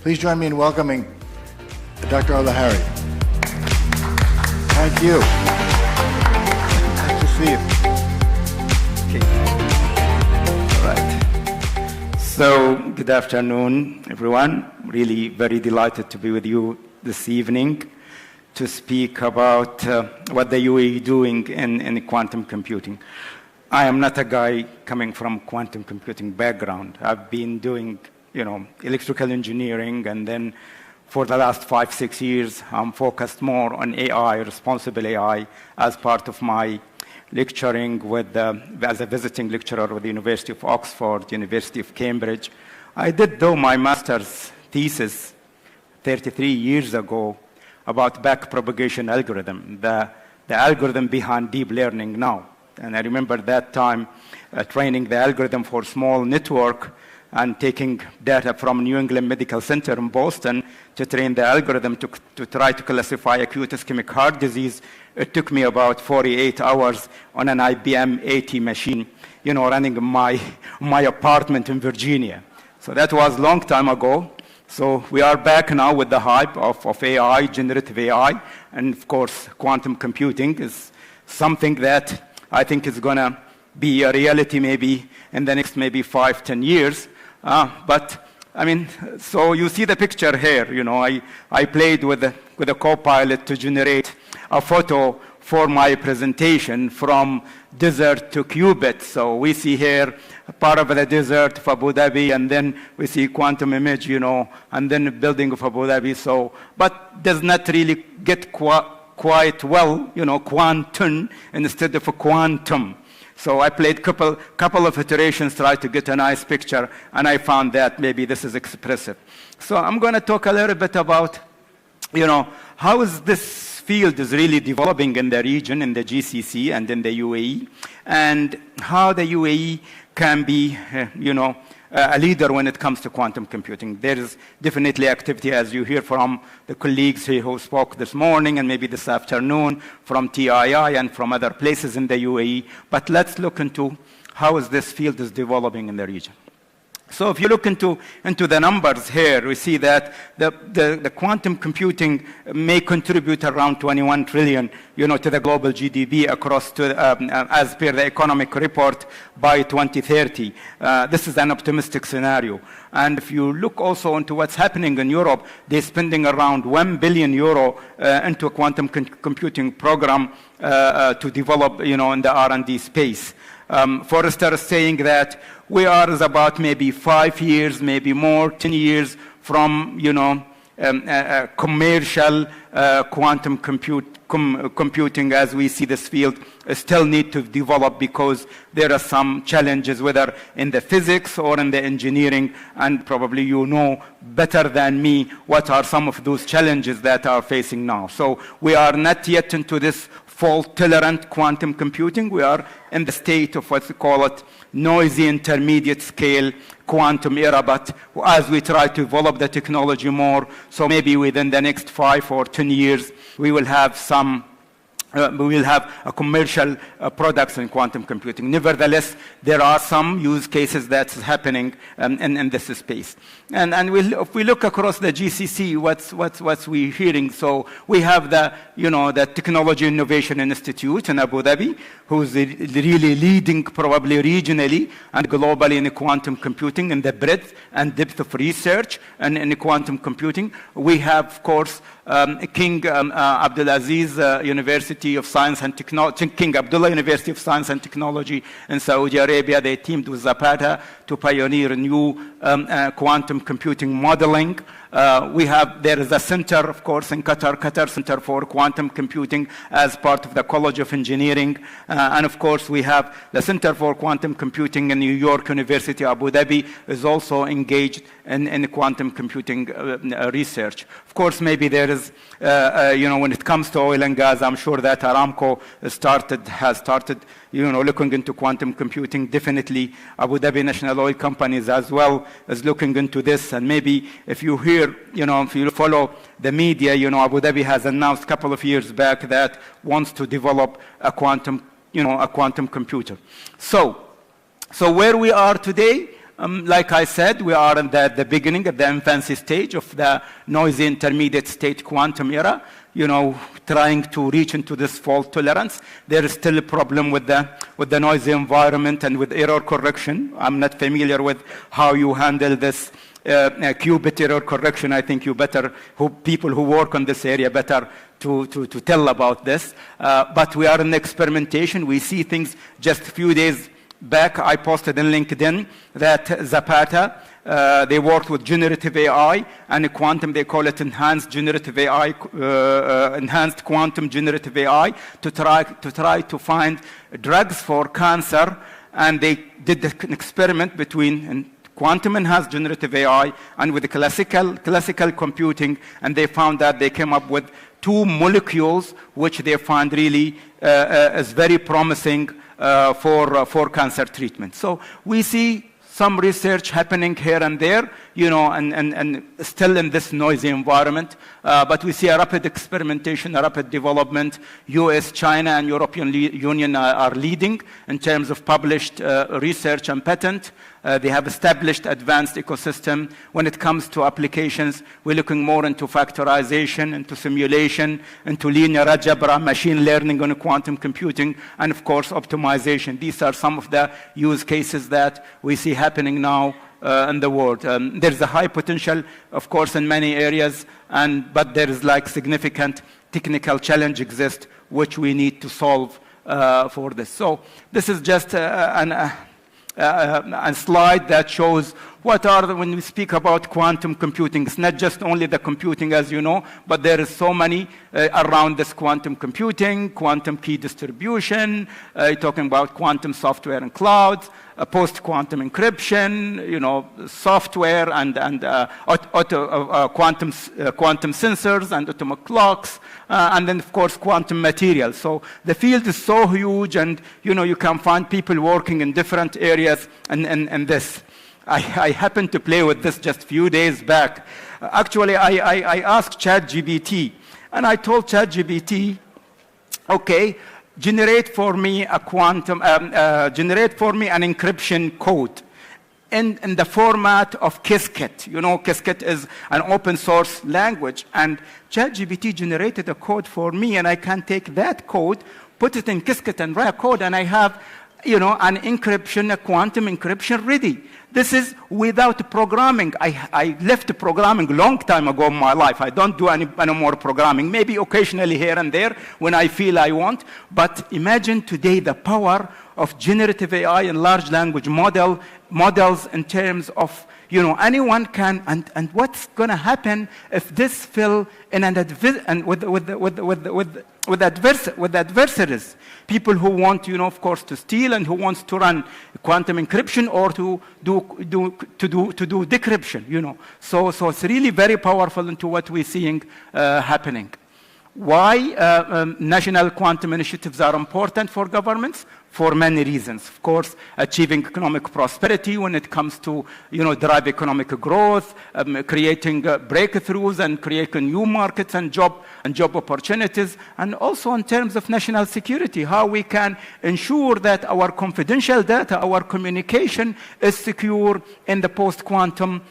Please join me in welcoming Dr. Al Dhaheri. Thank you. Nice to see you. Okay. All right. So, good afternoon, everyone. Really very delighted to be with you this evening to speak about what the UAE is doing in quantum computing. I am not a guy coming from quantum computing background. I've been doing electrical engineering, and then for the last 5-6 years, I'm focused more on AI, responsible AI, as part of my lecturing as a visiting lecturer with the University of Oxford, University of Cambridge. I did, though, my master's thesis 33 years ago about backpropagation algorithm, the algorithm behind deep learning now. And I remember that time training the algorithm for small network and taking data from New England Medical Center in Boston to train the algorithm to try to classify acute ischemic heart disease. It took me about 48 hours on an IBM 80 machine, running in my apartment in Virginia. So that was a long time ago. So we are back now with the hype of AI, generative AI, and of course, quantum computing is something that I think is going to be a reality maybe in the next maybe 5-10 years. But I mean, so you see the picture here. I played with a co-pilot to generate a photo for my presentation from Desert To Qubits. So we see here part of the desert of Abu Dhabi, and then we see quantum image, and then the building of Abu Dhabi. So, but does not really get quite well, quantum instead of a quantum. So I played couple of iterations, tried to get a nice picture, and I found that maybe this is expressive. So I'm going to talk a little bit about, how is this field is really developing in the region, in the GCC and in the UAE, and how the UAE can be, a leader when it comes to quantum computing. There is definitely activity, as you hear from the colleagues here who spoke this morning and maybe this afternoon from TII and from other places in the UAE. But let's look into how is this field is developing in the region. So if you look into the numbers here, we see that the quantum computing may contribute around 21 trillion, to the global GDP across as per the economic report by 2030. This is an optimistic scenario. And if you look also into what's happening in Europe, they're spending around 1 billion euro into a quantum computing program to develop, in the R&D space. Forrester is saying that we are about maybe 5 years, maybe more, 10 years from, commercial quantum computing as we see this field still need to develop because there are some challenges, whether in the physics or in the engineering, and probably better than me what are some of those challenges that are facing now. So we are not yet into this fault-tolerant quantum computing. We are in the state of what we call it noisy intermediate scale quantum era, but as we try to develop the technology more, so maybe within the next 5 or 10 years, we will have a commercial products in quantum computing. Nevertheless, there are some use cases that's happening in this space. And if we look across the GCC, what's we hearing? So we have the Technology Innovation Institute in Abu Dhabi, who's really leading probably regionally and globally in quantum computing in the breadth and depth of research and in quantum computing. We have, of course, King Abdulaziz University of Science and Technology, King Abdullah University of Science and Technology in Saudi Arabia. They teamed with Zapata to pioneer new quantum computing modeling. There is a center, of course, in Qatar Center for Quantum Computing as part of the College of Engineering. And of course, we have the Center for Quantum Computing in New York University, Abu Dhabi, is also engaged in quantum computing research. Of course, maybe there is, when it comes to oil and gas, I'm sure that Aramco has started, looking into quantum computing. Definitely, Abu Dhabi National Oil Companies as well is looking into this. And maybe if you hear, if you follow the media, Abu Dhabi has announced a couple of years back that wants to develop a quantum computer. So where we are today, Like I said, we are in the beginning, at the infancy stage of the noisy intermediate state quantum era, trying to reach into this fault tolerance. There is still a problem with the noisy environment and with error correction. I'm not familiar with how you handle this qubit error correction. I think people who work on this area better to tell about this. But we are in experimentation. We see things. Just a few days back, I posted on LinkedIn that Zapata, they worked with generative AI and quantum, they call it enhanced generative AI, enhanced quantum generative AI, to try to find drugs for cancer. And they did an experiment between quantum enhanced generative AI and with the classical computing, and they found that they came up with two molecules which they found really is very promising for cancer treatment. So we see some research happening here and there, and still in this noisy environment. But we see a rapid experimentation, a rapid development. US, China, and European Union are leading in terms of published research and patent. They have established advanced ecosystem. When it comes to applications, we're looking more into factorization, into simulation, into linear algebra, machine learning on quantum computing, and of course, optimization. These are some of the use cases that we see happening now in the world. There's a high potential, of course, in many areas, but there is significant technical challenge exists, which we need to solve for this. So this is just a slide that shows when we speak about quantum computing, it's not just only the computing, as you know, but there is so many around this quantum computing, quantum key distribution, talking about quantum software and clouds, post-quantum encryption, software and quantum sensors and atomic clocks, and then, of course, quantum materials. So the field is so huge, and, you can find people working in different areas and this. I happened to play with this just a few days back. Actually, I asked ChatGPT, and I told ChatGPT, okay, generate for me an encryption code in the format of Qiskit. Qiskit is an open source language, and ChatGPT generated a code for me, and I can take that code, put it in Qiskit, and write a code, and I have an encryption, a quantum encryption ready. This is without programming. I left programming a long time ago in my life. I don't do any more programming, maybe occasionally here and there when I feel I want. But imagine today the power of generative AI and large language models in terms of, anyone can, and what's going to happen if this fell in with adversaries, people who want, of course, to steal and who wants to run quantum encryption or to do decryption, So it's really very powerful into what we're seeing happening. Why national quantum initiatives are important for governments? For many reasons. Of course, achieving economic prosperity when it comes to, drive economic growth, creating breakthroughs and creating new markets and job opportunities, and also in terms of national security, how we can ensure that our confidential data, our communication is secure in the post-quantum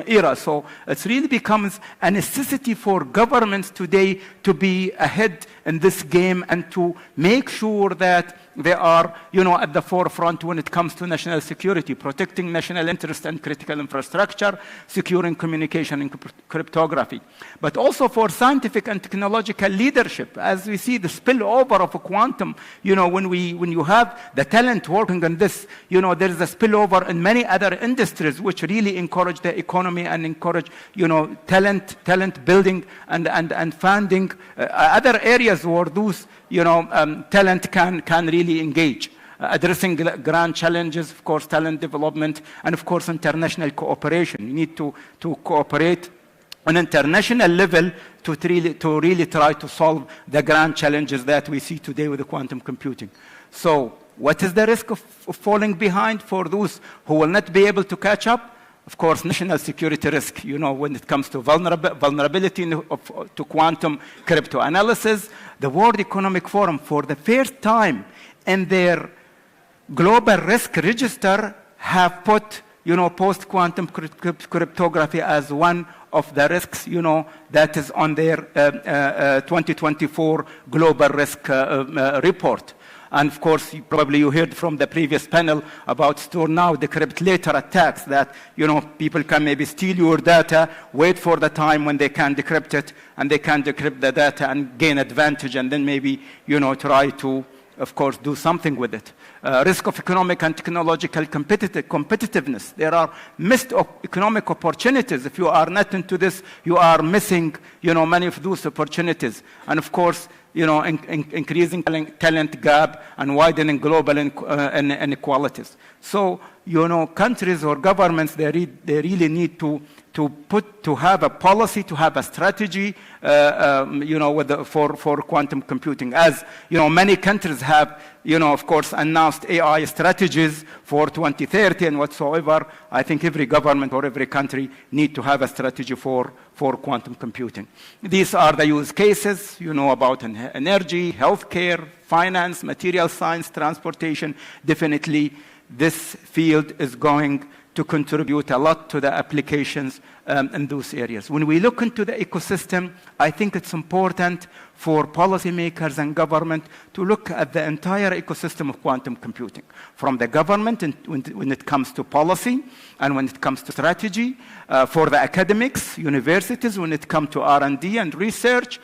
era. So it really becomes a necessity for governments today to be ahead in this game and to make sure that they are, at the forefront when it comes to national security, protecting national interest and critical infrastructure, securing communication and cryptography. But also for scientific and technological leadership, as we see the spillover of a quantum, when you have the talent working on this, there is a spillover in many other industries which really encourage the economy and encourage, talent building and funding other areas where those talent can really engage, addressing grand challenges, of course, talent development, and of course, international cooperation. You need to cooperate on international level to really try to solve the grand challenges that we see today with the quantum computing. So what is the risk of falling behind for those who will not be able to catch up? Of course, national security risk, when it comes to vulnerability to quantum crypto analysis. The World Economic Forum, for the first time in their global risk register, have put, post-quantum cryptography as one of the risks, that is on their 2024 global risk report. And of course, probably you heard from the previous panel about store now, decrypt later attacks that, people can maybe steal your data, wait for the time when they can decrypt it, and they can decrypt the data and gain advantage, and then maybe, try to, of course, do something with it. Risk of economic and technological competitiveness. There are missed economic opportunities. If you are not into this, you are missing, many of those opportunities. And of course, increasing talent gap and widening global inequalities. So, countries or governments, they really need to have a policy, to have a strategy, for quantum computing. As, many countries have, of course, announced AI strategies for 2030 and whatsoever. I think every government or every country need to have a strategy for quantum computing. These are the use cases, about energy, healthcare, finance, material science, transportation. Definitely, this field is going to contribute a lot to the applications in those areas. When we look into the ecosystem, I think it's important for policymakers and government to look at the entire ecosystem of quantum computing, from the government when it comes to policy and when it comes to strategy, for the academics, universities, when it comes to R&D and research,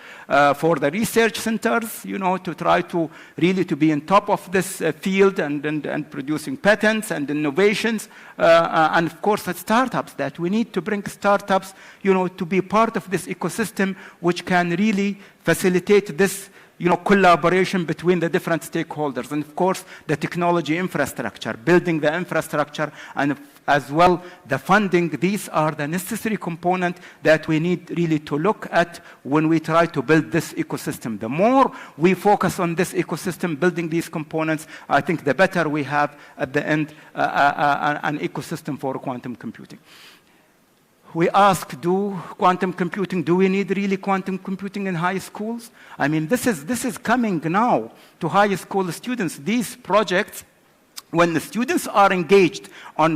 for the research centers, to try to really to be on top of this field and producing patents and innovations, and of course the startups, that we need to bring startups, to be part of this ecosystem, which can really facilitate this, collaboration between the different stakeholders. And of course, the technology infrastructure, building the infrastructure, and as well the funding. These are the necessary components that we need really to look at when we try to build this ecosystem. The more we focus on this ecosystem, building these components, I think the better we have at the end an ecosystem for quantum computing. We ask, do we need really quantum computing in high schools? I mean, this is coming now to high school students. These projects, when the students are engaged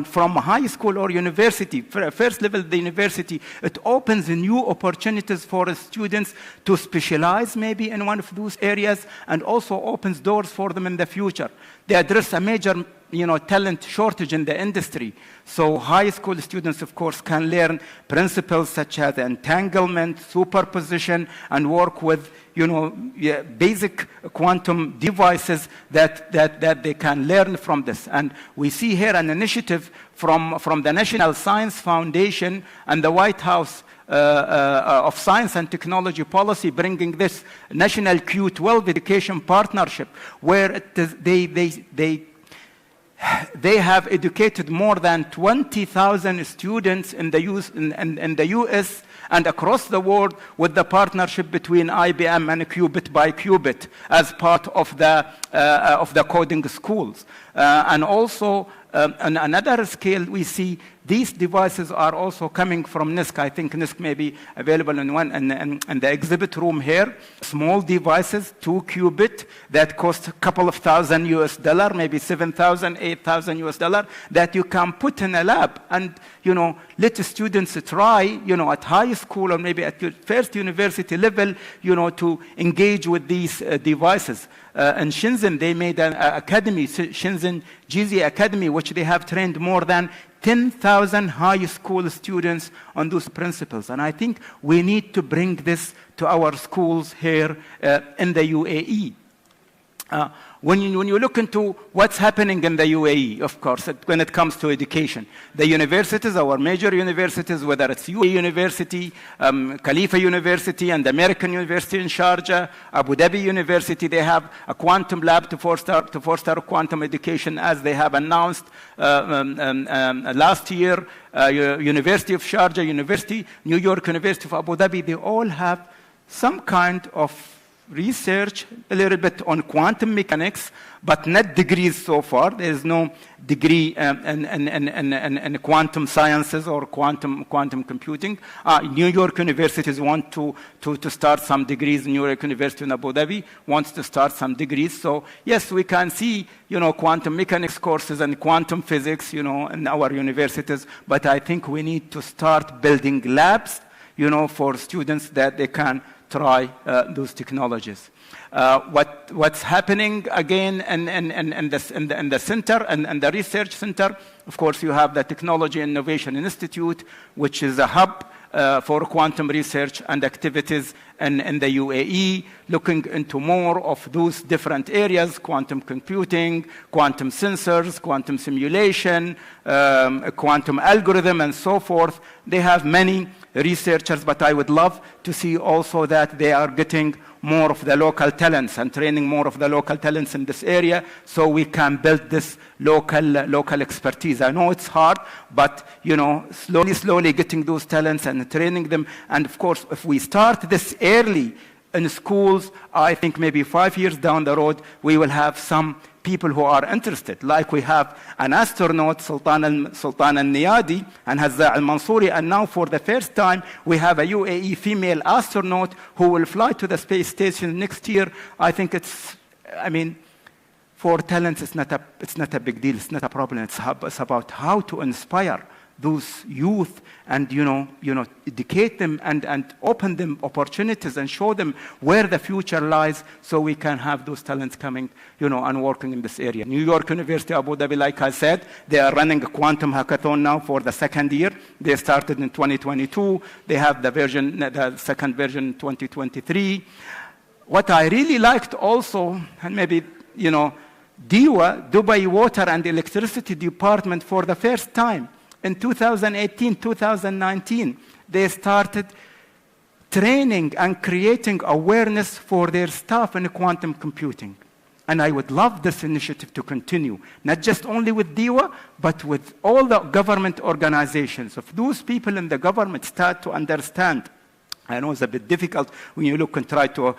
from high school or university, first level of the university, it opens new opportunities for students to specialize maybe in one of those areas, and also opens doors for them in the future. They address a major talent shortage in the industry. So high school students, of course, can learn principles such as entanglement, superposition, and work with, basic quantum devices that they can learn from this. And we see here an initiative from the National Science Foundation and the White House of Science and Technology Policy, bringing this National Q12 Education Partnership, where they have educated more than 20,000 students in the US and across the world, with the partnership between IBM and Qubit by Qubit as part of the coding schools. And also, on another scale, we see these devices are also coming from NISC. I think NISC may be available in the exhibit room here. Small devices, 2 qubit, that cost a couple of $1,000 US, maybe $7,000, $8,000 US, that you can put in a lab and, let the students try, at high school or maybe at your first university level, to engage with these devices. In Shenzhen, they made an academy, Shenzhen GZ Academy, which they have trained more than 10,000 high school students on those principles. And I think we need to bring this to our schools here in the UAE. When you look into what's happening in the UAE, of course, when it comes to education, the universities, our major universities, whether it's UAE University, Khalifa University, and the American University in Sharjah, Abu Dhabi University, they have a quantum lab to foster quantum education, as they have announced last year. University of Sharjah, New York University of Abu Dhabi, they all have some kind of research, a little bit on quantum mechanics, but not degrees so far. There is no degree in quantum sciences or quantum computing. New York universities want to start some degrees. New York University in Abu Dhabi wants to start some degrees. So yes, we can see, quantum mechanics courses and quantum physics, in our universities. But I think we need to start building labs, for students that they can try those technologies. What's happening again in the center and the research center? Of course, you have the Technology Innovation Institute, which is a hub for quantum research and activities in the UAE, looking into more of those different areas: quantum computing, quantum sensors, quantum simulation, quantum algorithm, and so forth. They have many researchers, but I would love to see also that they are getting more of the local talents and training more of the local talents in this area, so we can build this local expertise. I know it's hard, but slowly getting those talents and training them. And of course, if we start this early in schools, I think maybe 5 years down the road, we will have some people who are interested. Like we have an astronaut, Sultan al-Niyadi and Hazza al-Mansouri, and now for the first time, we have a UAE female astronaut who will fly to the space station next year. I think for talents, it's not a big deal. It's not a problem. It's about how to inspire those youth and educate them and open them opportunities and show them where the future lies, so we can have those talents coming and working in this area. New York University, Abu Dhabi, like I said, they are running a quantum hackathon now for the second year. They started in 2022. They have the second version in 2023. What I really liked also, and maybe DEWA, Dubai Water and Electricity Department, for the first time in 2018, 2019, they started training and creating awareness for their staff in quantum computing. And I would love this initiative to continue, not just only with DEWA, but with all the government organizations. If those people in the government start to understand, I know it's a bit difficult when you look and try to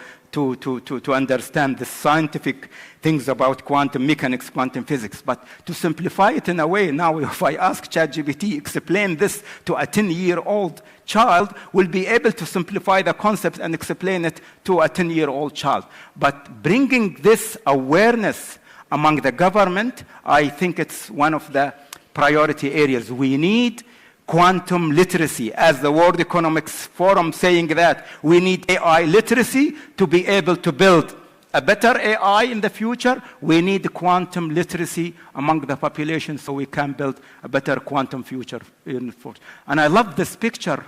understand the scientific things about quantum mechanics, quantum physics, but to simplify it in a way. Now, if I ask ChatGPT, explain this to a 10-year-old child, will be able to simplify the concept and explain it to a 10-year-old child. But bringing this awareness among the government, I think it's one of the priority areas. We need quantum literacy, as the World Economics Forum saying that we need AI literacy to be able to build a better AI in the future. We need quantum literacy among the population so we can build a better quantum future. And I love this picture.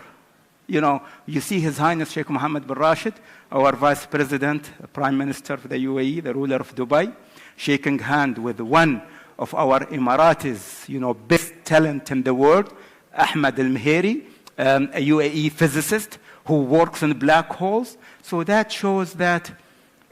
You see His Highness Sheikh Mohammed bin Rashid, our Vice President, Prime Minister of the UAE, the ruler of Dubai, shaking hand with one of our Emiratis, best talent in the world, Ahmed Al-Dhaheri, a UAE physicist who works in black holes. So that shows that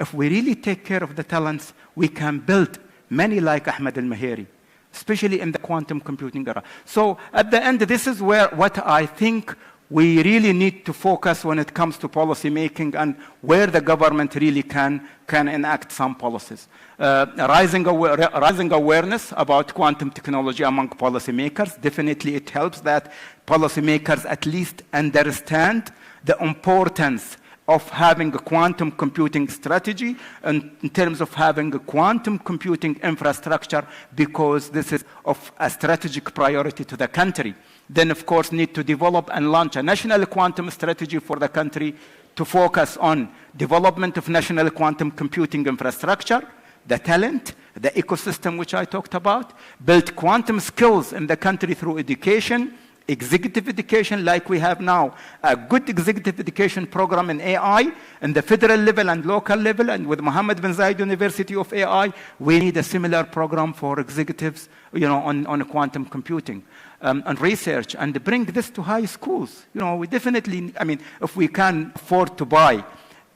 if we really take care of the talents, we can build many like Ahmed Al-Dhaheri, especially in the quantum computing era. So at the end, this is what I think we really need to focus when it comes to policy making and where the government really can enact some policies. Rising awareness about quantum technology among policymakers. Definitely it helps that policymakers at least understand the importance of having a quantum computing strategy and in terms of having a quantum computing infrastructure, because this is of a strategic priority to the country. Then, of course, need to develop and launch a national quantum strategy for the country to focus on development of national quantum computing infrastructure, the talent, the ecosystem which I talked about, build quantum skills in the country through education, executive education like we have now, a good executive education program in AI in the federal level and local level, and with Mohammed bin Zayed University of AI, we need a similar program for executives, on quantum computing and research, and bring this to high schools. We definitely, if we can afford to buy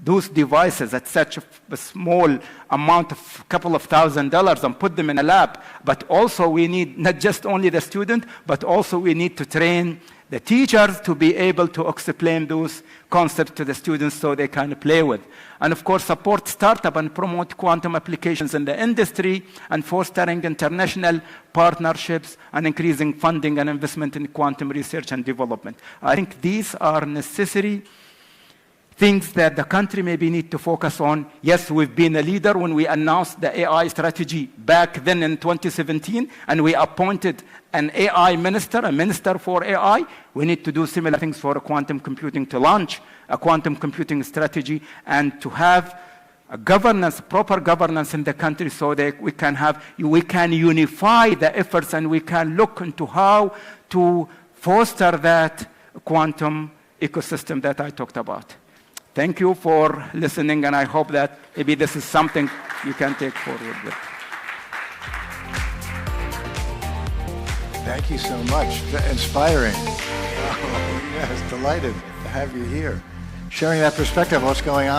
those devices at such a small amount of couple of $1,000s and put them in a lab, but also we need not just only the student, but also we need to train the teachers to be able to explain those concepts to the students so they can play with. And of course, support startup and promote quantum applications in the industry and fostering international partnerships and increasing funding and investment in quantum research and development. I think these are necessary things that the country maybe need to focus on. Yes, we've been a leader when we announced the AI strategy back then in 2017, and we appointed an AI minister, a minister for AI. We need to do similar things for quantum computing, to launch a quantum computing strategy and to have a governance, proper governance in the country so that we can unify the efforts and we can look into how to foster that quantum ecosystem that I talked about. Thank you for listening, and I hope that maybe this is something you can take forward with. Thank you so much. Inspiring. Oh, yes, delighted to have you here. Sharing that perspective of what's going on.